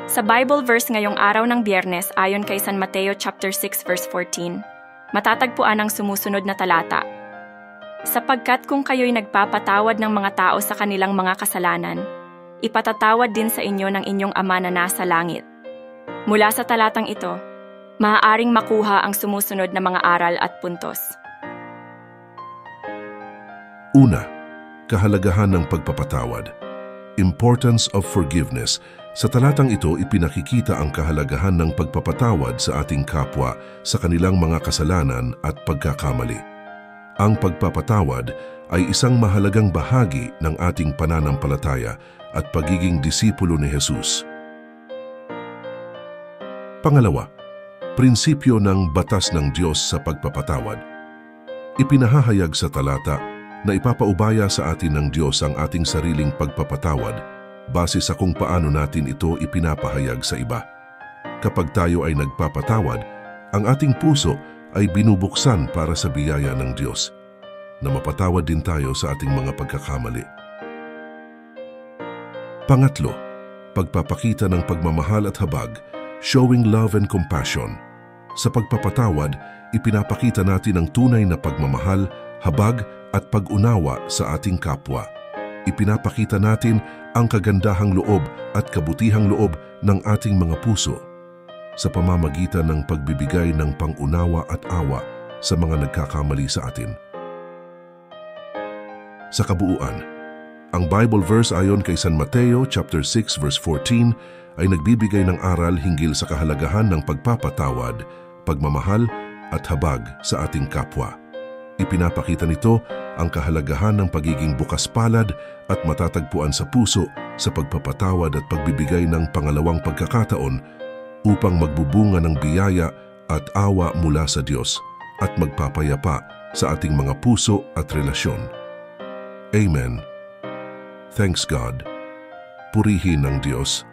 Sa Bible verse ngayong araw ng Biyernes ayon kay San Mateo chapter 6 verse 14, matatagpuan ang sumusunod na talata. Sapagkat kung kayo'y nagpapatawad ng mga tao sa kanilang mga kasalanan, ipatatawad din sa inyo ng inyong Ama na nasa langit. Mula sa talatang ito, maaaring makuha ang sumusunod na mga aral at puntos. Una, kahalagahan ng pagpapatawad. Importance of forgiveness. Sa talatang ito, ipinakikita ang kahalagahan ng pagpapatawad sa ating kapwa sa kanilang mga kasalanan at pagkakamali. Ang pagpapatawad ay isang mahalagang bahagi ng ating pananampalataya at pagiging disipulo ni Jesus. Pangalawa, prinsipyo ng batas ng Diyos sa pagpapatawad. Ipinahahayag sa talata na ipapaubaya sa atin ng Diyos ang ating sariling pagpapatawad base sa kung paano natin ito ipinapahayag sa iba. Kapag tayo ay nagpapatawad, ang ating puso ay binubuksan para sa biyaya ng Diyos, na mapatawad din tayo sa ating mga pagkakamali. Pangatlo, pagpapakita ng pagmamahal at habag, showing love and compassion. Sa pagpapatawad, ipinapakita natin ang tunay na pagmamahal, habag at pag-unawa sa ating kapwa. Ipinapakita natin ang kagandahang loob at kabutihang loob ng ating mga puso sa pamamagitan ng pagbibigay ng pang-unawa at awa sa mga nagkakamali sa atin. Sa kabuuan, ang Bible verse ayon kay San Mateo chapter 6 verse 14 ay nagbibigay ng aral hinggil sa kahalagahan ng pagpapatawad, pagmamahal at habag sa ating kapwa. Ipinapakita nito ang kahalagahan ng pagiging bukas palad at matatagpuan sa puso sa pagpapatawad at pagbibigay ng pangalawang pagkakataon upang magbubunga ng biyaya at awa mula sa Diyos at magpapayapa sa ating mga puso at relasyon. Amen. Thanks God. Purihin ng Diyos.